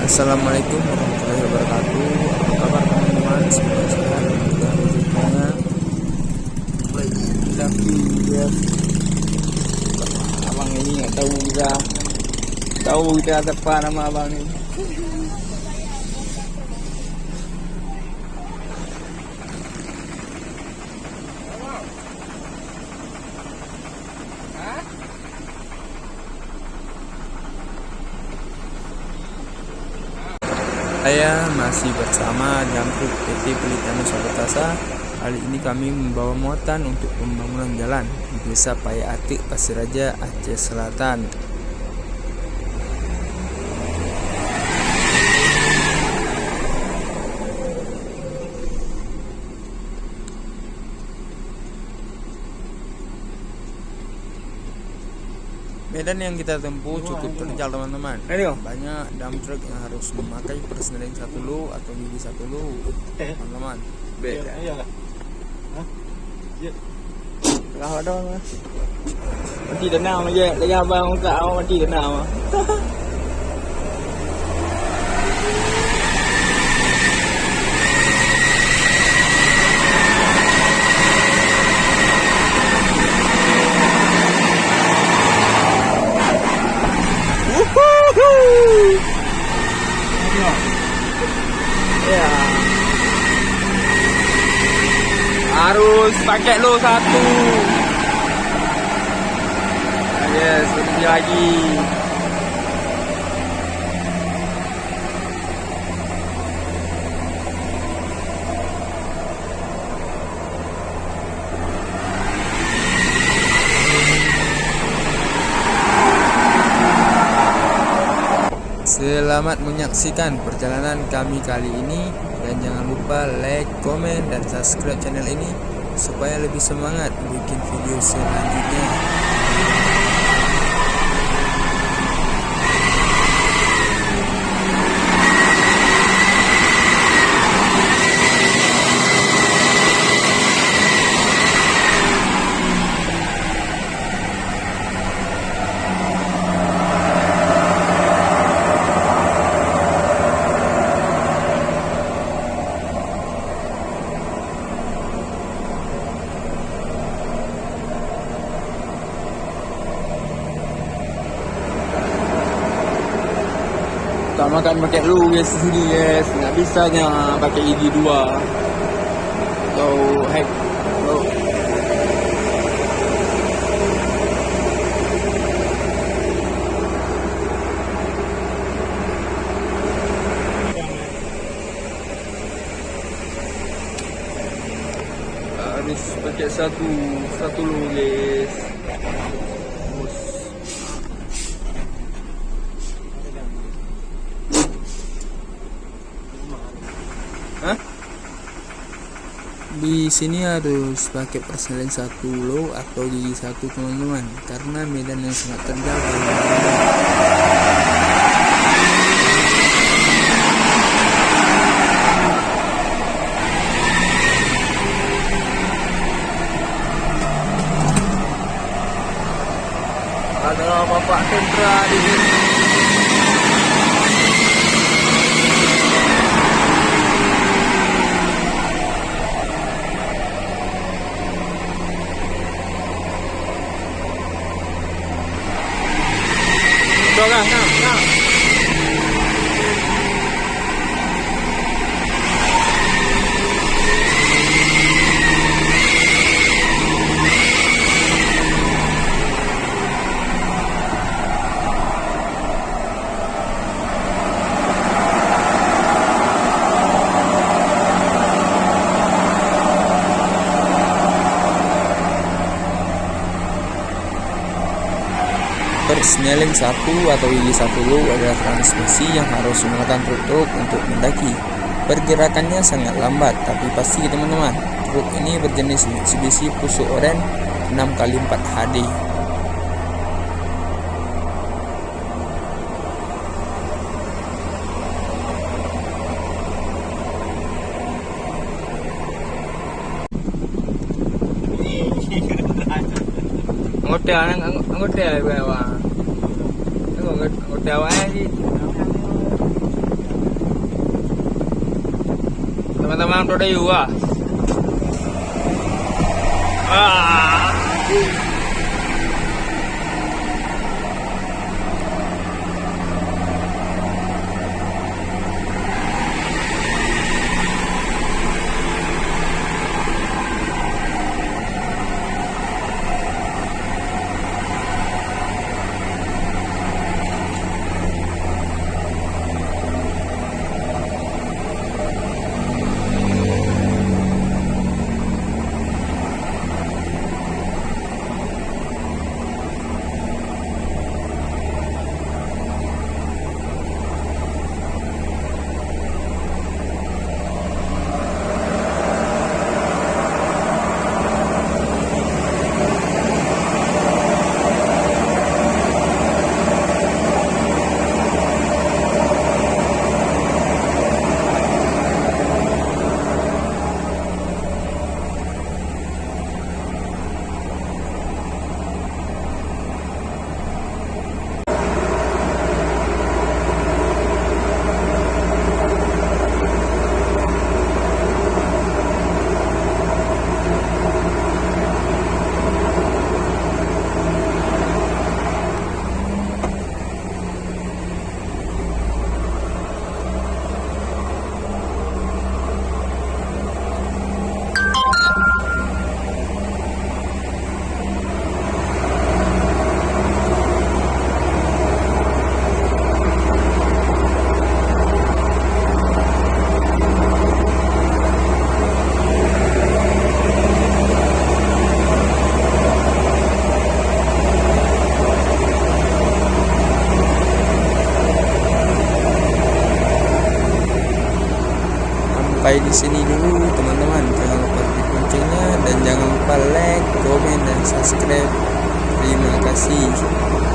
Assalamualaikum warahmatullahi wabarakatuh. Apa kabar teman-teman? Semoga sehat dan juga rezekinya lagi kita abang ini nggak tahu kita apa nama abang ini. Saya masih bersama Jamtruk PT Pelita Nusa Perkasa. Kali ini kami membawa muatan untuk pembangunan jalan di Desa Paya Atik, Pasir Raja, Aceh Selatan. Medan yang kita tempuh cukup terjal teman-teman. Banyak dump truck yang harus memakai persneling 1 lu atau gigi 1 lu teman-teman. Beda. Lah ada mana? Mati tenang aja. Lagi abang tak mau mati tenang. Ya. Harus pakai lo 1. Yes, berhenti lagi. Selamat menyaksikan perjalanan kami kali ini, dan jangan lupa like, komen, dan subscribe channel ini supaya lebih semangat bikin video selanjutnya. Tak makan pakai lu guys sini guys, nggak bisa pakai gigi 2 atau hack. Harus pakai satu lu guys. Di sini harus pakai persneling 1 low atau gigi 1 teman-teman, karena medan yang sangat terjal. Ada Bapak Tendra di sini. Nah. Persneling 1 atau gigi 1 lu adalah transmisi yang harus menggunakan truk untuk mendaki. Pergerakannya sangat lambat, tapi pasti teman-teman. Truk ini berjenis Mitsubishi Fuso Oren 6x4 HD. Ngote bawah. Ngote awake iki. teman udah juga. Sampai di sini dulu teman-teman, jangan lupa klik loncengnya dan jangan lupa like, komen dan subscribe. Terima kasih.